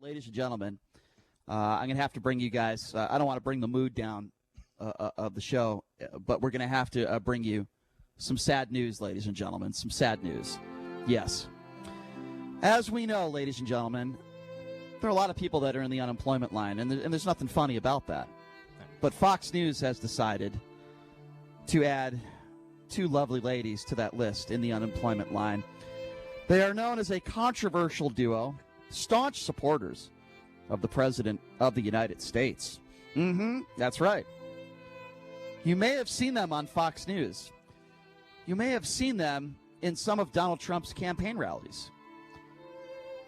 ladies and gentlemen, I'm going to have to bring you guys, I don't want to bring the mood down of the show, but we're going to have to bring you some sad news, ladies and gentlemen, some sad news. Yes. As we know, ladies and gentlemen, there are a lot of people that are in the unemployment line, and there's nothing funny about that. But Fox News has decided to add two lovely ladies to that list in the unemployment line. They are known as a controversial duo, staunch supporters of the President of the United States. That's right. You may have seen them on Fox News. You may have seen them in some of Donald Trump's campaign rallies.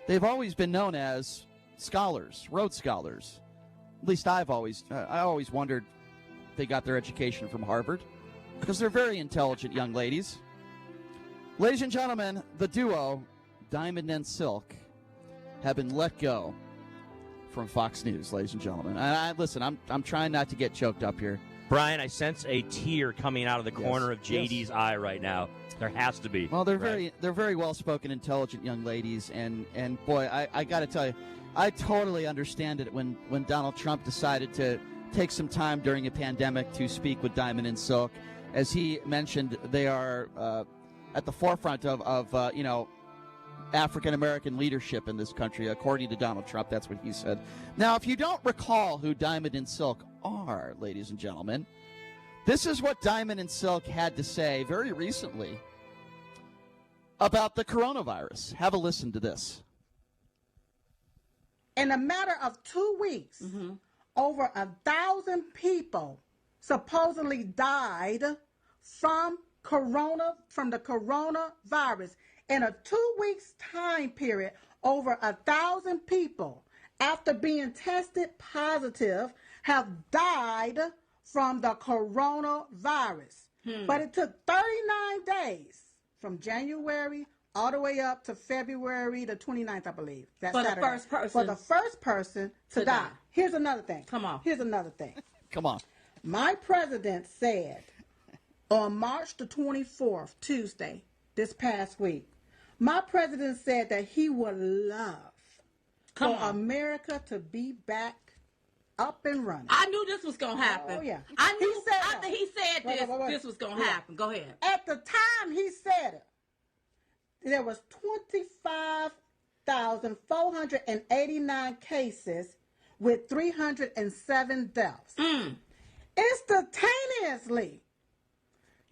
They've always been known as scholars, Rhodes Scholars. At least I always wondered if they got their education from Harvard, because they're very intelligent young ladies. Ladies and gentlemen, the duo, Diamond and Silk, have been let go from Fox News, ladies and gentlemen. Listen, I'm trying not to get choked up here. Brian, I sense a tear coming out of the corner of JD's eye right now. There has to be. Well, they're very well-spoken, intelligent young ladies, and boy, I got to tell you, I totally understand it when Donald Trump decided to take some time during a pandemic to speak with Diamond and Silk. As he mentioned, they are at the forefront of African-American leadership in this country, according to Donald Trump. That's what he said. Now, if you don't recall who Diamond and Silk are, ladies and gentlemen, this is what Diamond and Silk had to say very recently about the coronavirus. Have a listen to this. In a matter of 2 weeks, over 1,000 people supposedly died from the coronavirus. In a 2 weeks time period, over 1,000 people, after being tested positive, have died from the coronavirus. But it took 39 days from January all the way up to February the 29th, I believe. That's for Saturday. the first person. For the first person to die. Here's another thing. Come on. Here's another thing. Come on. My president said on March the 24th, Tuesday, this past week, my president said that he would love for America to be back up and running. I knew this was going to happen. Oh, yeah. I knew He said after that. he said Wait. this was going to happen. Go ahead. At the time he said it, there was 25,489 cases with 307 deaths. Instantaneously,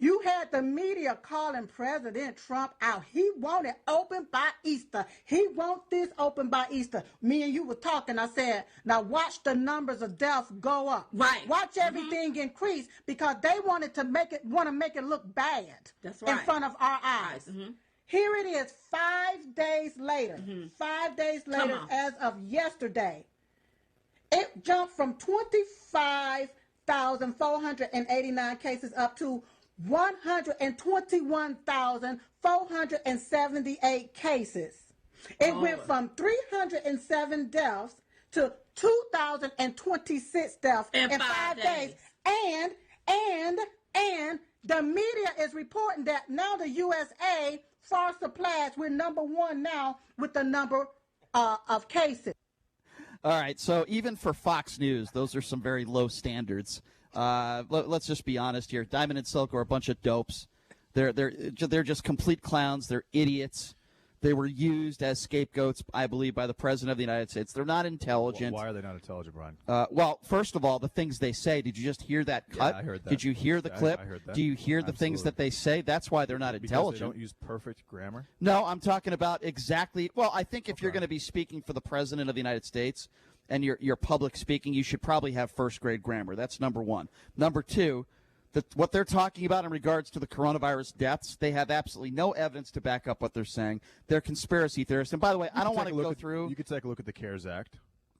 you had the media calling President Trump out. He wanted open by Easter. He wants this open by Easter. Me and you were talking. I said, now watch the numbers of deaths go up. Right. Watch everything increase, because they want to make it look bad. That's right. In front of our eyes. Here it is 5 days later. 5 days later, as of yesterday, it jumped from 25,489 cases up to 121,478 cases. It went from 307 deaths to 2,026 deaths in 5 days. And the media is reporting that now the USA far supplies. We're number one now with the number of cases. All right, so even for Fox News, those are some very low standards. Let's just be honest here. Diamond and Silk are a bunch of dopes. They're just complete clowns. They're idiots. They were used as scapegoats, I believe, by the President of the United States. They're not intelligent. Why are they not intelligent, Brian? Well, first of all, the things they say. Did you just hear that cut? Yeah, I heard that. Did you hear the clip? I heard that. Do you hear the things that they say? That's why they're not intelligent. Because they don't use perfect grammar? No, I'm talking about exactly. Well, I think if you're going to be speaking for the President of the United States and you're public speaking, you should probably have first grade grammar. That's number one. Number two, what they're talking about in regards to the coronavirus deaths, they have absolutely no evidence to back up what they're saying. They're conspiracy theorists. And by the way, I don't want to go through. You could take a look at the CARES Act.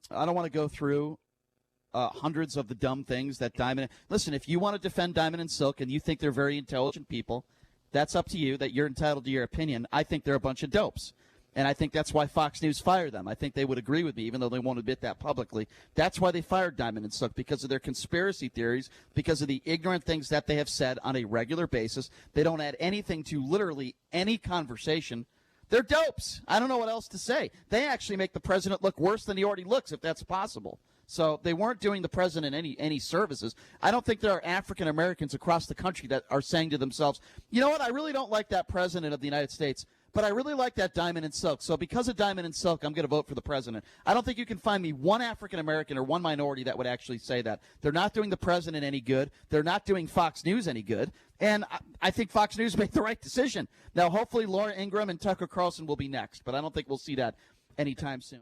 I don't want to go through hundreds of the dumb things that Diamond. Listen, if you want to defend Diamond and Silk and you think they're very intelligent people, that's up to you. That you're entitled to your opinion. I think they're a bunch of dopes. And I think that's why Fox News fired them. I think they would agree with me, even though they won't admit that publicly. That's why they fired Diamond and Silk, because of their conspiracy theories, because of the ignorant things that they have said on a regular basis. They don't add anything to literally any conversation They're dopes. I don't know what else to say. They actually make the president look worse than he already looks, if that's possible. So they weren't doing the president any services. I don't think there are African Americans across the country that are saying to themselves, you know what, I really don't like that president of the United States, but I really like that Diamond and Silk. So because of Diamond and Silk, I'm going to vote for the president. I don't think you can find me one African American or one minority that would actually say that. They're not doing the president any good. They're not doing Fox News any good. And I think Fox News made the right decision. Now, hopefully Laura Ingraham and Tucker Carlson will be next, but I don't think we'll see that anytime soon.